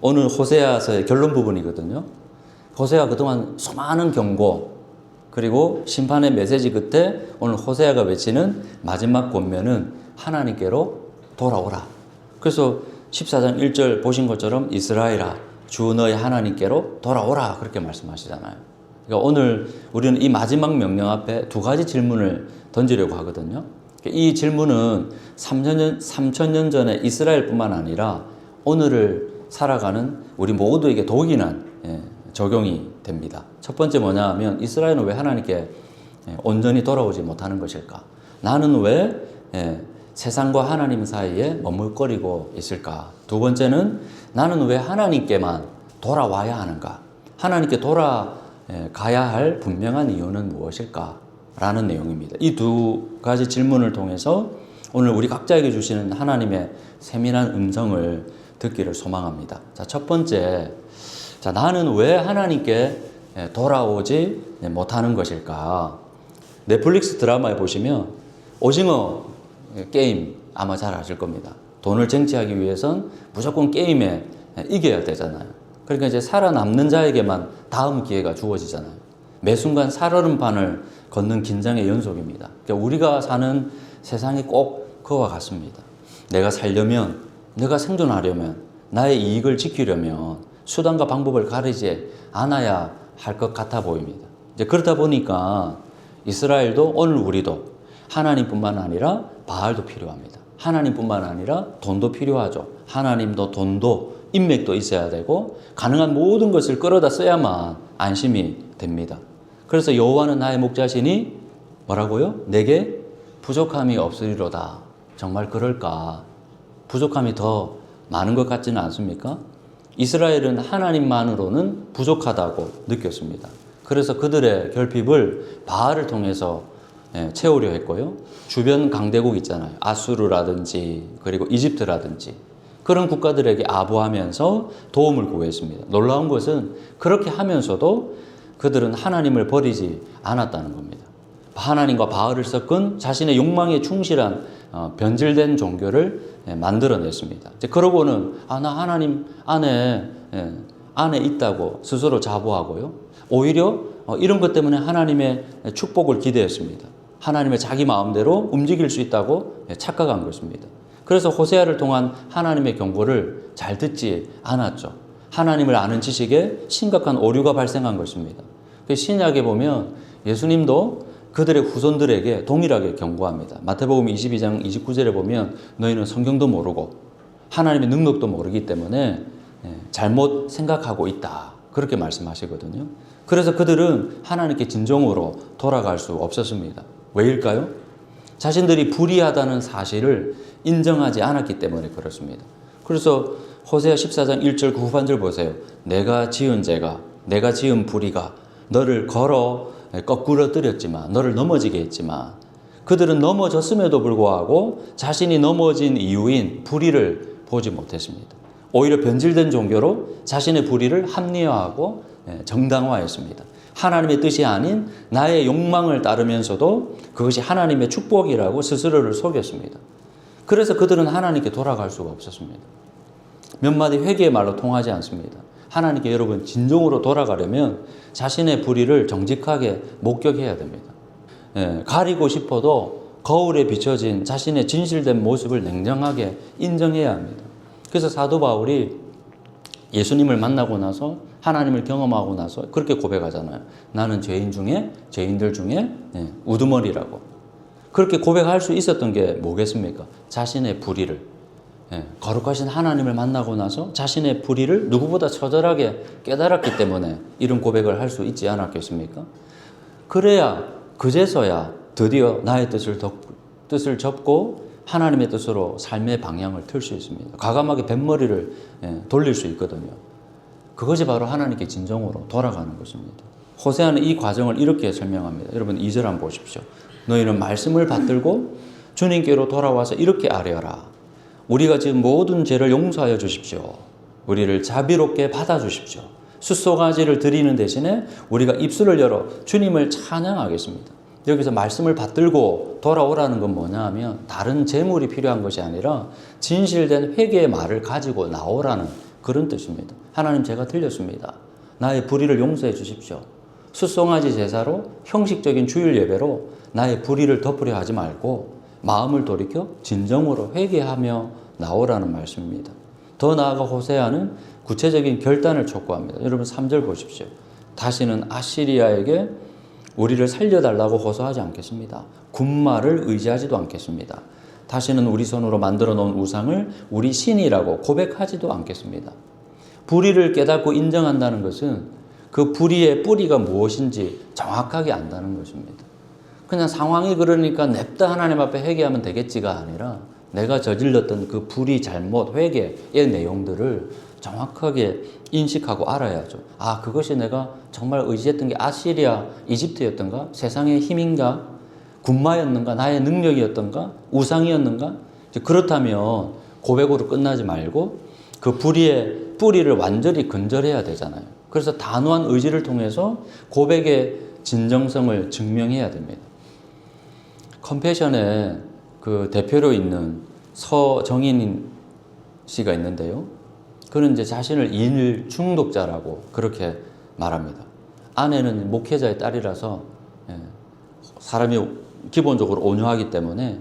오늘 호세아서의 결론 부분이거든요. 호세아가 그동안 수많은 경고 그리고 심판의 메시지 끝에 오늘 호세아가 외치는 마지막 권면은 하나님께로 돌아오라. 그래서 14장 1절 보신 것처럼 이스라엘아 주 너의 하나님께로 돌아오라 그렇게 말씀하시잖아요. 그러니까 오늘 우리는 이 마지막 명령 앞에 두 가지 질문을 던지려고 하거든요. 이 질문은 3,000년 전에 이스라엘뿐만 아니라 오늘을 살아가는 우리 모두에게 동일한 적용이 됩니다. 첫 번째 뭐냐 하면 이스라엘은 왜 하나님께 온전히 돌아오지 못하는 것일까? 나는 왜 세상과 하나님 사이에 머물거리고 있을까? 두 번째는 나는 왜 하나님께만 돌아와야 하는가? 하나님께 돌아가야 할 분명한 이유는 무엇일까? 라는 내용입니다. 이 두 가지 질문을 통해서 오늘 우리 각자에게 주시는 하나님의 세밀한 음성을 듣기를 소망합니다. 자, 첫 번째, 나는 왜 하나님께 돌아오지 못하는 것일까? 넷플릭스 드라마에 보시면 오징어 게임 아마 잘 아실 겁니다. 돈을 쟁취하기 위해선 무조건 게임에 이겨야 되잖아요. 그러니까 이제 살아남는 자에게만 다음 기회가 주어지잖아요. 매 순간 살얼음판을 걷는 긴장의 연속입니다. 그러니까 우리가 사는 세상이 꼭 그와 같습니다. 내가 살려면, 내가 생존하려면, 나의 이익을 지키려면 수단과 방법을 가리지 않아야 할 것 같아 보입니다. 이제 그러다 보니까 이스라엘도 오늘 우리도 하나님뿐만 아니라 바알도 필요합니다. 하나님뿐만 아니라 돈도 필요하죠. 하나님도 돈도 인맥도 있어야 되고 가능한 모든 것을 끌어다 써야만 안심이 됩니다. 그래서 여호와는 나의 목자시니 뭐라고요? 내게 부족함이 없으리로다. 정말 그럴까? 부족함이 더 많은 것 같지는 않습니까? 이스라엘은 하나님만으로는 부족하다고 느꼈습니다. 그래서 그들의 결핍을 바알을 통해서 채우려 했고요. 주변 강대국 있잖아요. 아수르라든지 그리고 이집트라든지 그런 국가들에게 아부하면서 도움을 구했습니다. 놀라운 것은 그렇게 하면서도 그들은 하나님을 버리지 않았다는 겁니다. 하나님과 바알을 섞은 자신의 욕망에 충실한 변질된 종교를 만들어냈습니다. 그러고는 나 하나님 안에 있다고 스스로 자부하고요. 오히려 이런 것 때문에 하나님의 축복을 기대했습니다. 하나님의 자기 마음대로 움직일 수 있다고 착각한 것입니다. 그래서 호세아를 통한 하나님의 경고를 잘 듣지 않았죠. 하나님을 아는 지식에 심각한 오류가 발생한 것입니다. 신약에 보면 예수님도 그들의 후손들에게 동일하게 경고합니다. 마태복음 22장 29절에 보면 너희는 성경도 모르고 하나님의 능력도 모르기 때문에 잘못 생각하고 있다. 그렇게 말씀하시거든요. 그래서 그들은 하나님께 진정으로 돌아갈 수 없었습니다. 왜일까요? 자신들이 불의하다는 사실을 인정하지 않았기 때문에 그렇습니다. 그래서 호세아 14장 1절 후반절 보세요. 내가 지은 죄가, 내가 지은 불의가 너를 거꾸로 뜨렸지만, 너를 넘어지게 했지만 그들은 넘어졌음에도 불구하고 자신이 넘어진 이유인 불의를 보지 못했습니다. 오히려 변질된 종교로 자신의 불의를 합리화하고 정당화했습니다. 하나님의 뜻이 아닌 나의 욕망을 따르면서도 그것이 하나님의 축복이라고 스스로를 속였습니다. 그래서 그들은 하나님께 돌아갈 수가 없었습니다. 몇 마디 회개의 말로 통하지 않습니다. 하나님께 여러분 진정으로 돌아가려면 자신의 불의를 정직하게 목격해야 됩니다. 가리고 싶어도 거울에 비춰진 자신의 진실된 모습을 냉정하게 인정해야 합니다. 그래서 사도 바울이 예수님을 만나고 나서 하나님을 경험하고 나서 그렇게 고백하잖아요. 나는 죄인들 중에 우두머리라고. 그렇게 고백할 수 있었던 게 뭐겠습니까? 자신의 불의를. 거룩하신 하나님을 만나고 나서 자신의 불의를 누구보다 처절하게 깨달았기 때문에 이런 고백을 할 수 있지 않았겠습니까? 그래야 그제서야 드디어 나의 뜻을 접고 하나님의 뜻으로 삶의 방향을 틀 수 있습니다. 과감하게 뱃머리를 돌릴 수 있거든요. 그것이 바로 하나님께 진정으로 돌아가는 것입니다. 호세아는 이 과정을 이렇게 설명합니다. 여러분 2절 한번 보십시오. 너희는 말씀을 받들고 주님께로 돌아와서 이렇게 아뢰어라. 우리가 지은 모든 죄를 용서하여 주십시오. 우리를 자비롭게 받아주십시오. 숫소가지를 드리는 대신에 우리가 입술을 열어 주님을 찬양하겠습니다. 여기서 말씀을 받들고 돌아오라는 건 뭐냐 하면 다른 재물이 필요한 것이 아니라 진실된 회개의 말을 가지고 나오라는 그런 뜻입니다. 하나님, 제가 틀렸습니다. 나의 불의를 용서해 주십시오. 숫송아지 제사로, 형식적인 주일 예배로 나의 불의를 덮으려 하지 말고 마음을 돌이켜 진정으로 회개하며 나오라는 말씀입니다. 더 나아가 호세아는 구체적인 결단을 촉구합니다. 여러분 3절 보십시오. 다시는 아시리아에게 우리를 살려달라고 호소하지 않겠습니다. 군마를 의지하지도 않겠습니다. 다시는 우리 손으로 만들어 놓은 우상을 우리 신이라고 고백하지도 않겠습니다. 불의를 깨닫고 인정한다는 것은 그 불의의 뿌리가 무엇인지 정확하게 안다는 것입니다. 그냥 상황이 그러니까 냅다 하나님 앞에 회개하면 되겠지가 아니라 내가 저질렀던 그 불의, 잘못, 회개의 내용들을 정확하게 인식하고 알아야죠. 아, 그것이 내가 정말 의지했던 게 아시리아, 이집트였던가? 세상의 힘인가? 군마였는가? 나의 능력이었던가? 우상이었는가? 그렇다면 고백으로 끝나지 말고 그 불의의 뿌리를 완전히 건절해야 되잖아요. 그래서 단호한 의지를 통해서 고백의 진정성을 증명해야 됩니다. 컴패션의 그 대표로 있는 서정인 씨가 있는데요. 그는 이제 자신을 일 중독자라고 그렇게 말합니다. 아내는 목회자의 딸이라서 사람이 기본적으로 온유하기 때문에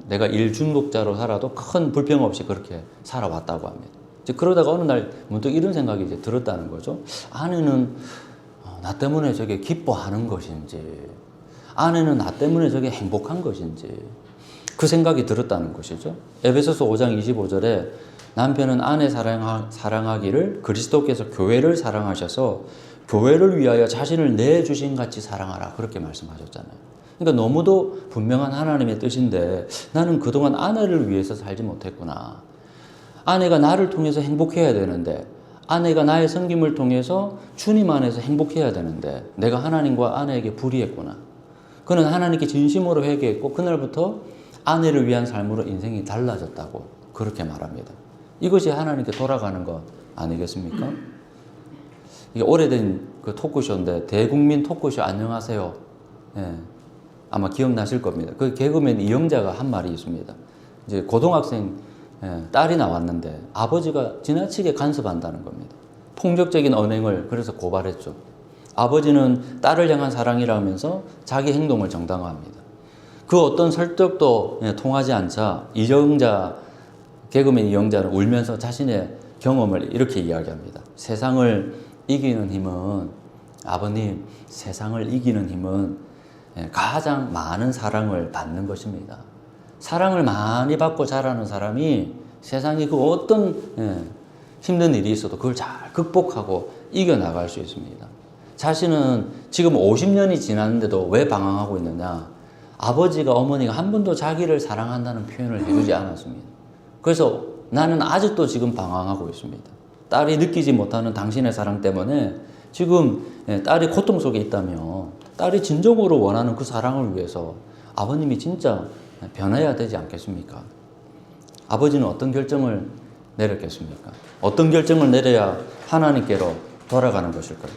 내가 일 중독자로 살아도 큰 불평 없이 그렇게 살아왔다고 합니다. 이제 그러다가 어느 날 문득 이런 생각이 이제 들었다는 거죠. 아내는 나 때문에 저게 기뻐하는 것인지, 아내는 나 때문에 저게 행복한 것인지, 그 생각이 들었다는 것이죠. 에베소서 5장 25절에 남편은 아내 사랑하기를 그리스도께서 교회를 사랑하셔서 교회를 위하여 자신을 내주신 같이 사랑하라, 그렇게 말씀하셨잖아요. 그러니까 너무도 분명한 하나님의 뜻인데 나는 그동안 아내를 위해서 살지 못했구나. 아내가 나를 통해서 행복해야 되는데, 아내가 나의 섬김을 통해서 주님 안에서 행복해야 되는데 내가 하나님과 아내에게 불의했구나. 그는 하나님께 진심으로 회개했고 그날부터 아내를 위한 삶으로 인생이 달라졌다고 그렇게 말합니다. 이것이 하나님께 돌아가는 것 아니겠습니까? 이게 오래된 그 토크쇼인데, 대국민 토크쇼 안녕하세요. 예, 아마 기억나실 겁니다. 그 개그맨 이영자가 한 말이 있습니다. 이제 고등학생 딸이 나왔는데 아버지가 지나치게 간섭한다는 겁니다. 폭력적인 언행을 그래서 고발했죠. 아버지는 딸을 향한 사랑이라면서 자기 행동을 정당화합니다. 그 어떤 설득도 통하지 않자 개그맨 이영자는 울면서 자신의 경험을 이렇게 이야기합니다. 세상을 이기는 힘은, 아버님, 세상을 이기는 힘은 가장 많은 사랑을 받는 것입니다. 사랑을 많이 받고 자라는 사람이 세상에 그 어떤 힘든 일이 있어도 그걸 잘 극복하고 이겨나갈 수 있습니다. 자신은 지금 50년이 지났는데도 왜 방황하고 있느냐? 아버지가, 어머니가 한 번도 자기를 사랑한다는 표현을 해주지 않았습니다. 그래서 나는 아직도 지금 방황하고 있습니다. 딸이 느끼지 못하는 당신의 사랑 때문에 지금 딸이 고통 속에 있다면 딸이 진정으로 원하는 그 사랑을 위해서 아버님이 진짜 변해야 되지 않겠습니까? 아버지는 어떤 결정을 내렸겠습니까? 어떤 결정을 내려야 하나님께로 돌아가는 것일까요?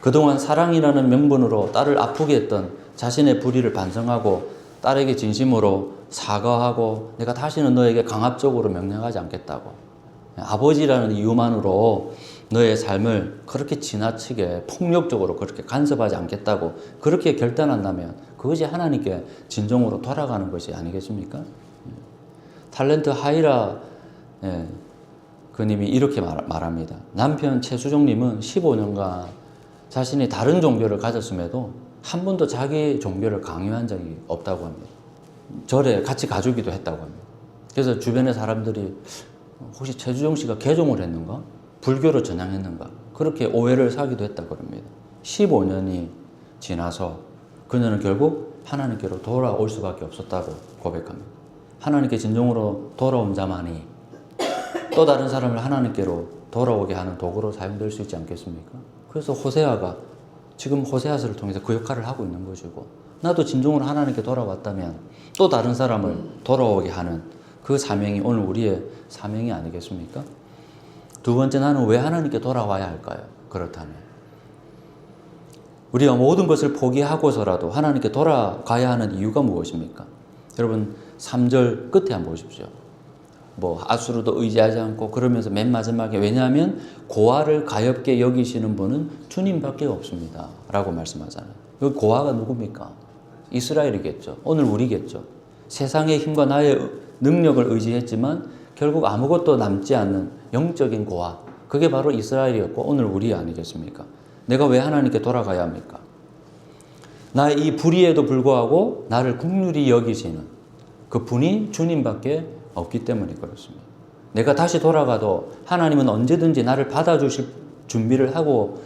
그동안 사랑이라는 명분으로 딸을 아프게 했던 자신의 불의를 반성하고 딸에게 진심으로 사과하고 내가 다시는 너에게 강압적으로 명령하지 않겠다고, 아버지라는 이유만으로 너의 삶을 그렇게 지나치게 폭력적으로 그렇게 간섭하지 않겠다고 그렇게 결단한다면 그것이 하나님께 진정으로 돌아가는 것이 아니겠습니까? 탤런트 하이라 그님이 이렇게 말합니다. 남편 최수종님은 15년간 자신이 다른 종교를 가졌음에도 한 번도 자기 종교를 강요한 적이 없다고 합니다. 절에 같이 가주기도 했다고 합니다. 그래서 주변의 사람들이 혹시 최수종 씨가 개종을 했는가? 불교로 전향했는가? 그렇게 오해를 사기도 했다고 합니다. 15년이 지나서 그녀는 결국 하나님께로 돌아올 수밖에 없었다고 고백합니다. 하나님께 진정으로 돌아온 자만이 또 다른 사람을 하나님께로 돌아오게 하는 도구로 사용될 수 있지 않겠습니까? 그래서 호세아가 지금 호세아서를 통해서 그 역할을 하고 있는 것이고, 나도 진정으로 하나님께 돌아왔다면 또 다른 사람을 돌아오게 하는 그 사명이 오늘 우리의 사명이 아니겠습니까? 두 번째, 나는 왜 하나님께 돌아와야 할까요? 그렇다면 우리가 모든 것을 포기하고서라도 하나님께 돌아가야 하는 이유가 무엇입니까? 여러분 3절 끝에 한번 보십시오. 뭐 아수르도 의지하지 않고 그러면서 맨 마지막에 왜냐하면 고아를 가엾게 여기시는 분은 주님밖에 없습니다 라고 말씀하잖아요. 그 고아가 누굽니까? 이스라엘이겠죠. 오늘 우리겠죠. 세상의 힘과 나의 능력을 의지했지만 결국 아무것도 남지 않는 영적인 고아, 그게 바로 이스라엘이었고 오늘 우리 아니겠습니까? 내가 왜 하나님께 돌아가야 합니까? 나의 이 불의에도 불구하고 나를 긍휼히 여기시는 그 분이 주님밖에 없기 때문에 그렇습니다. 내가 다시 돌아가도 하나님은 언제든지 나를 받아주실 준비를 하고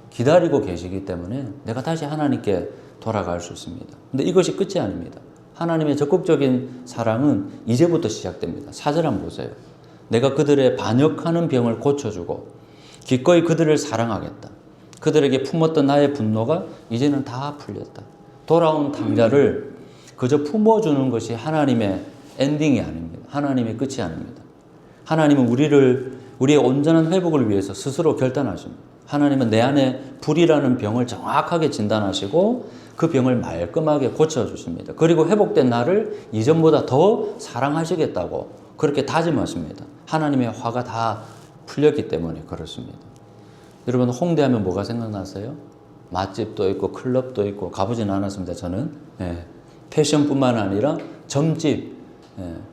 기다리고 계시기 때문에 내가 다시 하나님께 돌아갈 수 있습니다. 근데 이것이 끝이 아닙니다. 하나님의 적극적인 사랑은 이제부터 시작됩니다. 4절 한번 보세요. 내가 그들의 반역하는 병을 고쳐주고 기꺼이 그들을 사랑하겠다. 그들에게 품었던 나의 분노가 이제는 다 풀렸다. 돌아온 탕자를 그저 품어주는 것이 하나님의 엔딩이 아닙니다. 하나님의 끝이 아닙니다. 하나님은 우리의 온전한 회복을 위해서 스스로 결단하십니다. 하나님은 내 안에 불이라는 병을 정확하게 진단하시고 그 병을 말끔하게 고쳐주십니다. 그리고 회복된 나를 이전보다 더 사랑하시겠다고 그렇게 다짐하십니다. 하나님의 화가 다 풀렸기 때문에 그렇습니다. 여러분 홍대하면 뭐가 생각나세요? 맛집도 있고 클럽도 있고 가보지는 않았습니다. 저는 패션뿐만 아니라 점집,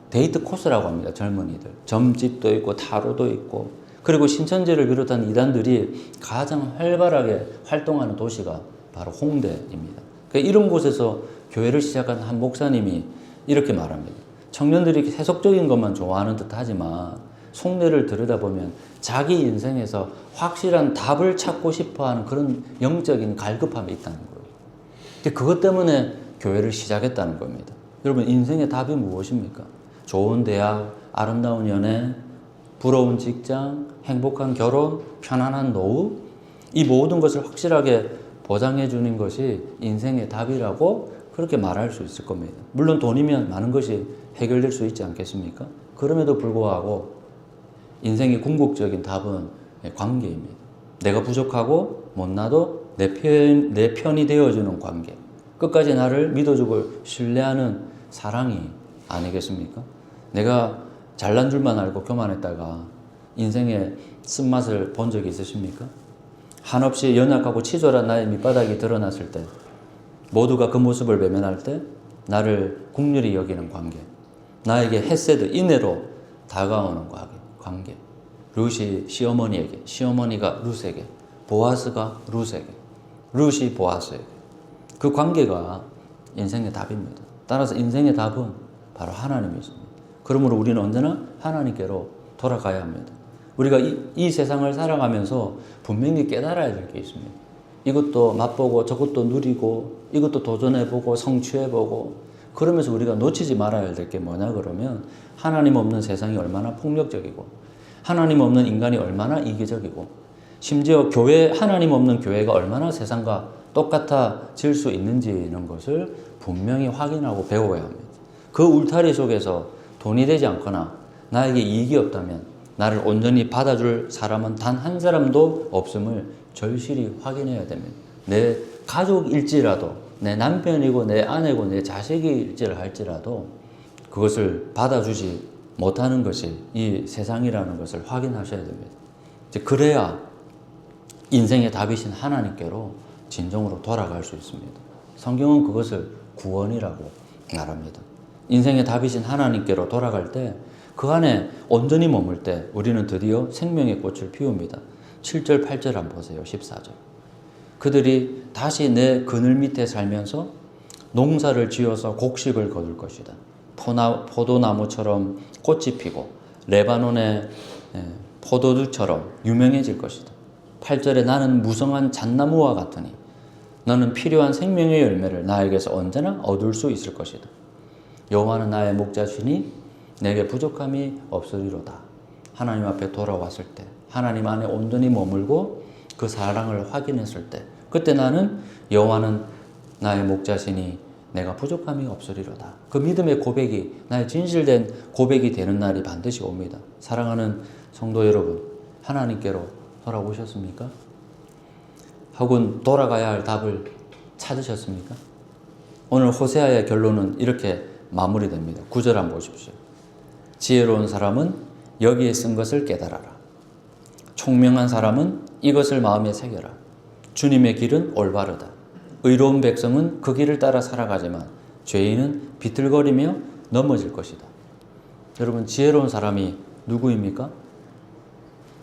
데이트 코스라고 합니다. 젊은이들. 점집도 있고 타로도 있고 그리고 신천지를 비롯한 이단들이 가장 활발하게 활동하는 도시가 바로 홍대입니다. 그러니까 이런 곳에서 교회를 시작한 한 목사님이 이렇게 말합니다. 청년들이 세속적인 것만 좋아하는 듯 하지만 속내를 들여다보면 자기 인생에서 확실한 답을 찾고 싶어하는 그런 영적인 갈급함이 있다는 거예요. 근데 그것 때문에 교회를 시작했다는 겁니다. 여러분 인생의 답이 무엇입니까? 좋은 대학, 아름다운 연애, 부러운 직장, 행복한 결혼, 편안한 노후 이 모든 것을 확실하게 보장해 주는 것이 인생의 답이라고 그렇게 말할 수 있을 겁니다. 물론 돈이면 많은 것이 해결될 수 있지 않겠습니까? 그럼에도 불구하고 인생의 궁극적인 답은 관계입니다. 내가 부족하고 못나도 내 편이 되어주는 관계. 끝까지 나를 믿어주고 신뢰하는 사랑이 아니겠습니까? 내가 잘난 줄만 알고 교만했다가 인생의 쓴맛을 본 적이 있으십니까? 한없이 연약하고 치졸한 나의 밑바닥이 드러났을 때 모두가 그 모습을 외면할 때 나를 긍휼히 여기는 관계, 나에게 헤세드, 인애로 다가오는 관계. 룻이 시어머니에게, 시어머니가 룻에게, 보아스가 룻에게, 룻이 보아스에게. 그 관계가 인생의 답입니다. 따라서 인생의 답은 바로 하나님이십니다. 그러므로 우리는 언제나 하나님께로 돌아가야 합니다. 우리가 이 세상을 살아가면서 분명히 깨달아야 될 게 있습니다. 이것도 맛보고 저것도 누리고 이것도 도전해보고 성취해보고 그러면서 우리가 놓치지 말아야 될 게 뭐냐 그러면 하나님 없는 세상이 얼마나 폭력적이고 하나님 없는 인간이 얼마나 이기적이고 심지어 하나님 없는 교회가 얼마나 세상과 똑같아질 수 있는지는 것을 분명히 확인하고 배워야 합니다. 그 울타리 속에서 돈이 되지 않거나 나에게 이익이 없다면 나를 온전히 받아줄 사람은 단 한 사람도 없음을 절실히 확인해야 됩니다. 내 가족일지라도 내 남편이고 내 아내고 내 자식일지를 할지라도 그것을 받아주지 못하는 것이 이 세상이라는 것을 확인하셔야 됩니다. 그래야 인생의 답이신 하나님께로 진정으로 돌아갈 수 있습니다. 성경은 그것을 구원이라고 말합니다. 인생의 답이신 하나님께로 돌아갈 때 그 안에 온전히 머물 때 우리는 드디어 생명의 꽃을 피웁니다. 7절 8절 한번 보세요. 14절. 그들이 다시 내 그늘 밑에 살면서 농사를 지어서 곡식을 거둘 것이다. 포도나무처럼 꽃이 피고 레바논의 포도주처럼 유명해질 것이다. 8절에 나는 무성한 잣나무와 같으니 너는 필요한 생명의 열매를 나에게서 언제나 얻을 수 있을 것이다. 여호와는 나의 목자시니 내게 부족함이 없으리로다. 하나님 앞에 돌아왔을 때 하나님 안에 온전히 머물고 그 사랑을 확인했을 때 그때 나는 여호와는 나의 목자시니 내가 부족함이 없으리로다. 그 믿음의 고백이 나의 진실된 고백이 되는 날이 반드시 옵니다. 사랑하는 성도 여러분, 하나님께로 돌아오셨습니까? 혹은 돌아가야 할 답을 찾으셨습니까? 오늘 호세아의 결론은 이렇게 마무리됩니다. 9절 한번 보십시오. 지혜로운 사람은 여기에 쓴 것을 깨달아라. 총명한 사람은 이것을 마음에 새겨라. 주님의 길은 올바르다. 의로운 백성은 그 길을 따라 살아가지만 죄인은 비틀거리며 넘어질 것이다. 여러분, 지혜로운 사람이 누구입니까?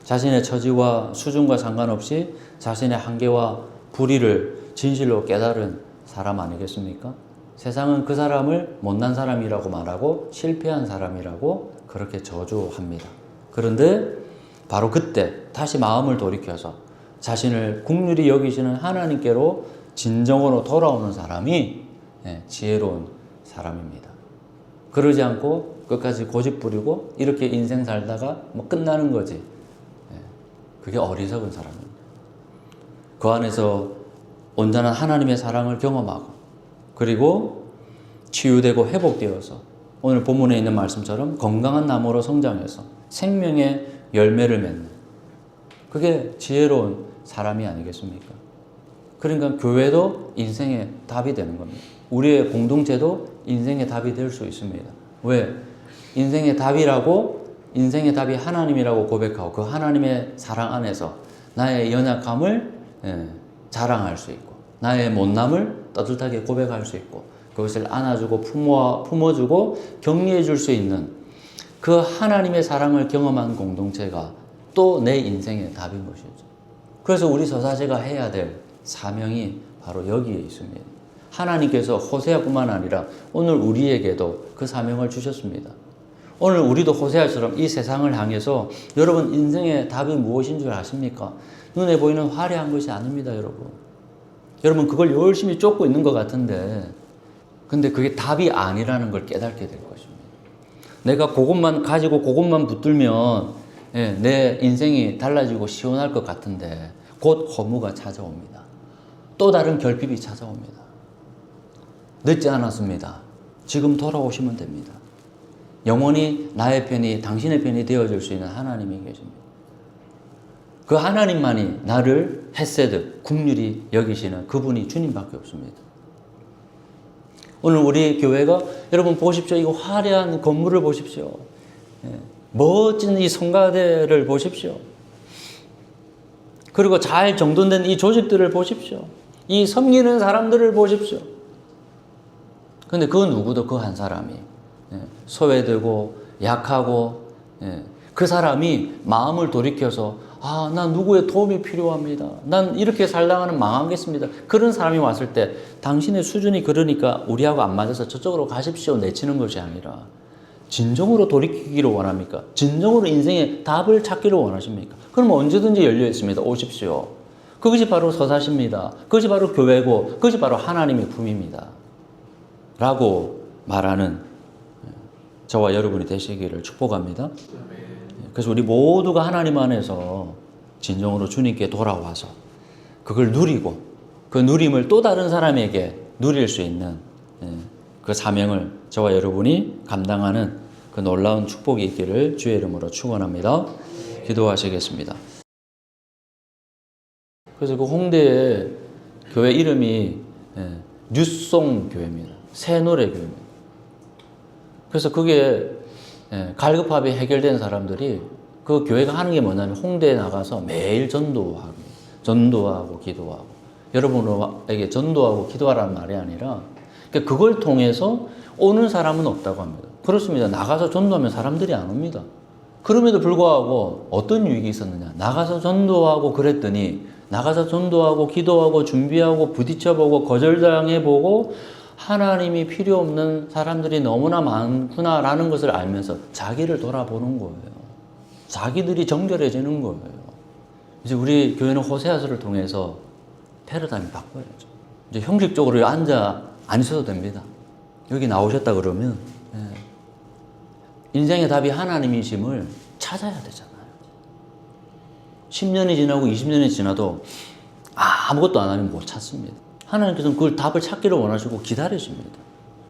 자신의 처지와 수준과 상관없이 자신의 한계와 불의를 진실로 깨달은 사람 아니겠습니까? 세상은 그 사람을 못난 사람이라고 말하고 실패한 사람이라고 그렇게 저주합니다. 그런데 바로 그때 다시 마음을 돌이켜서 자신을 긍휼히 여기시는 하나님께로 진정으로 돌아오는 사람이 지혜로운 사람입니다. 그러지 않고 끝까지 고집 부리고 이렇게 인생 살다가 뭐 끝나는 거지. 그게 어리석은 사람입니다. 그 안에서 온전한 하나님의 사랑을 경험하고 그리고 치유되고 회복되어서 오늘 본문에 있는 말씀처럼 건강한 나무로 성장해서 생명의 열매를 맺는, 그게 지혜로운 사람이 아니겠습니까? 그러니까 교회도 인생의 답이 되는 겁니다. 우리의 공동체도 인생의 답이 될 수 있습니다. 왜? 인생의 답이라고, 인생의 답이 하나님이라고 고백하고 그 하나님의 사랑 안에서 나의 연약함을 자랑할 수 있고 나의 못남을 따뜻하게 고백할 수 있고 그것을 안아주고 품어주고 격려해 줄 수 있는 그 하나님의 사랑을 경험한 공동체가 또 내 인생의 답인 것이죠. 그래서 우리 저사제가 해야 될 사명이 바로 여기에 있습니다. 하나님께서 호세아뿐만 아니라 오늘 우리에게도 그 사명을 주셨습니다. 오늘 우리도 호세아처럼 이 세상을 향해서 여러분 인생의 답이 무엇인 줄 아십니까? 눈에 보이는 화려한 것이 아닙니다, 여러분. 여러분 그걸 열심히 쫓고 있는 것 같은데 근데 그게 답이 아니라는 걸 깨닫게 될 것입니다. 내가 그것만 가지고 그것만 붙들면 내 인생이 달라지고 시원할 것 같은데 곧 허무가 찾아옵니다. 또 다른 결핍이 찾아옵니다. 늦지 않았습니다. 지금 돌아오시면 됩니다. 영원히 나의 편이 당신의 편이 되어줄 수 있는 하나님이 계십니다. 그 하나님만이 나를 헤세드, 긍휼히 여기시는 그분이 주님밖에 없습니다. 오늘 우리 교회가 여러분 보십시오. 이거 화려한 건물을 보십시오. 멋진 이 성가대를 보십시오. 그리고 잘 정돈된 이 조직들을 보십시오. 이 섬기는 사람들을 보십시오. 근데 그 누구도 그 한 사람이 소외되고 약하고 그 사람이 마음을 돌이켜서 난 누구의 도움이 필요합니다. 난 이렇게 살다가는 망하겠습니다. 그런 사람이 왔을 때 당신의 수준이 그러니까 우리하고 안 맞아서 저쪽으로 가십시오 내치는 것이 아니라 진정으로 돌이키기를 원합니까? 진정으로 인생의 답을 찾기를 원하십니까? 그럼 언제든지 열려 있습니다. 오십시오. 그것이 바로 서사십니다. 그것이 바로 교회고 그것이 바로 하나님의 품입니다. 라고 말하는 저와 여러분이 되시기를 축복합니다. 그래서 우리 모두가 하나님 안에서 진정으로 주님께 돌아와서 그걸 누리고 그 누림을 또 다른 사람에게 누릴 수 있는 그 사명을 저와 여러분이 감당하는 그 놀라운 축복이 있기를 주의 이름으로 축원합니다. 기도하시겠습니다. 그래서 그 홍대의 교회 이름이 뉴송 교회입니다. 새 노래 교회입니다. 그래서 그게 갈급합이 해결된 사람들이 그 교회가 하는 게 뭐냐면 홍대에 나가서 매일 전도하고 기도하고 여러분에게 전도하고 기도하라는 말이 아니라 그걸 통해서 오는 사람은 없다고 합니다. 그렇습니다. 나가서 전도하면 사람들이 안 옵니다. 그럼에도 불구하고 어떤 유익이 있었느냐. 나가서 전도하고 그랬더니 나가서 전도하고 기도하고 준비하고 부딪혀보고 거절당해보고 하나님이 필요 없는 사람들이 너무나 많구나라는 것을 알면서 자기를 돌아보는 거예요. 자기들이 정결해지는 거예요. 이제 우리 교회는 호세아서를 통해서 패러다임을 바꿔야죠. 이제 형식적으로 안 있어도 됩니다. 여기 나오셨다 그러면 인생의 답이 하나님이심을 찾아야 되잖아요. 10년이 지나고 20년이 지나도 아무것도 안 하면 못 찾습니다. 하나님께서는 그걸 답을 찾기를 원하시고 기다리십니다.